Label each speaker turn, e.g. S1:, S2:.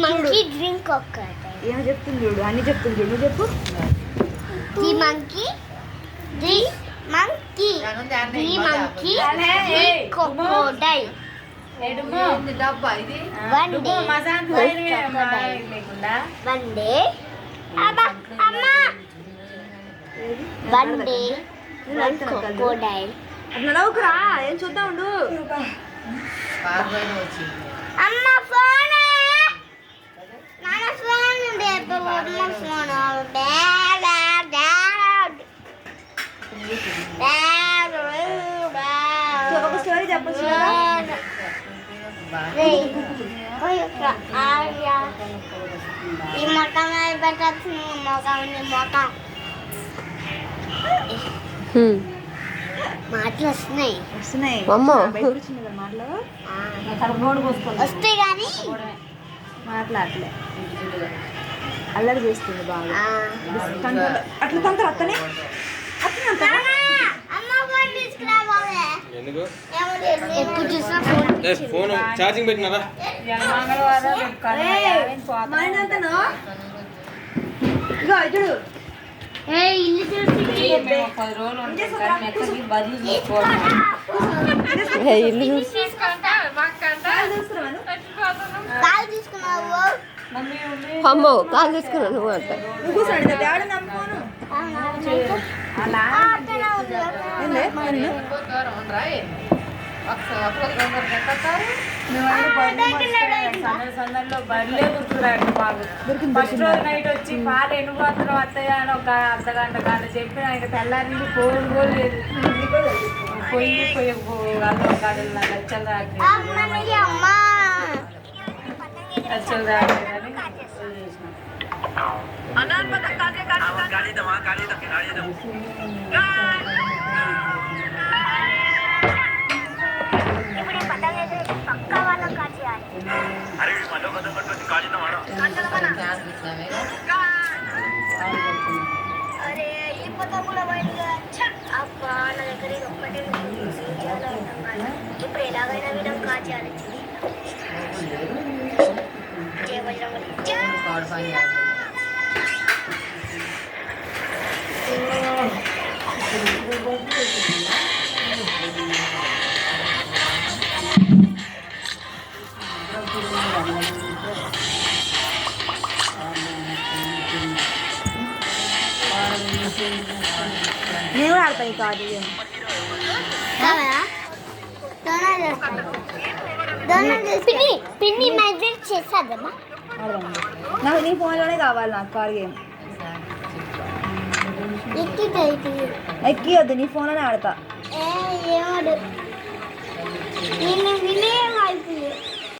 S1: monkey drink crocodile.
S2: ఏమో చెప్తుంది చూడు, అన్ని చెప్తుంది చూడు, నువ్వు చెప్పు.
S1: The monkey drink crocodile. One day, one crocodile.
S2: అట్లా నవ్వుకురా, ఏం చూద్దాం ఉండు.
S1: అమ్మ ఫోన్, నాన్న ఫోన్ ఉండే, అమ్మ ఫోన్.
S2: ఒక స్టోరీ చెప్పచ్చు
S1: ఈ మొత్తం పెట్టచ్చు, మొత్తం మాటలు వస్తున్నాయి వస్తాయి కానీ
S2: మాట్లాడలే, అల్లరి చేస్తుంది బాగా. అట్లా తంత అత్తనే
S3: ఫోన్ ఛార్జింగ్ పెట్టినారా?
S2: ఇగో ఇటు
S4: అమ్మో కాల్ తీసుకున్నాను నువ్వు అంట.
S5: సందర్లో బడిలే గుర్తురాడు మాకు. ఫస్ట్ రోజు నైట్ వచ్చి పాలు ఎన్నుకోతున్నాం అత్తయ్య అని ఒక అర్ధగంట గంట చెప్పిన ఇంకా తెల్లారి పోలు లేదు. పొయ్యి అల్లం కాడలు లచ్చలు రాలేదని
S1: అరే ఈ పక్క కూడా బయటగా అబ్బా నా దగ్గర ఇది ఒక్కటే ఇప్పుడు ఎలాగైనా విధం కాచేయాలి.
S2: నేను కూడా ఆడతాను ఈ కార్డు.
S1: పిన్ని మైగ్రేట్ చేసాదమ్మా.
S2: నాకు నీ ఫోన్లోనే కావాలి నాకు కార్ గేమ్.
S1: ఎక్కి
S2: ఎక్కి వద్దు, నీ ఫోన్లోనే ఆడతా.
S1: ఏమో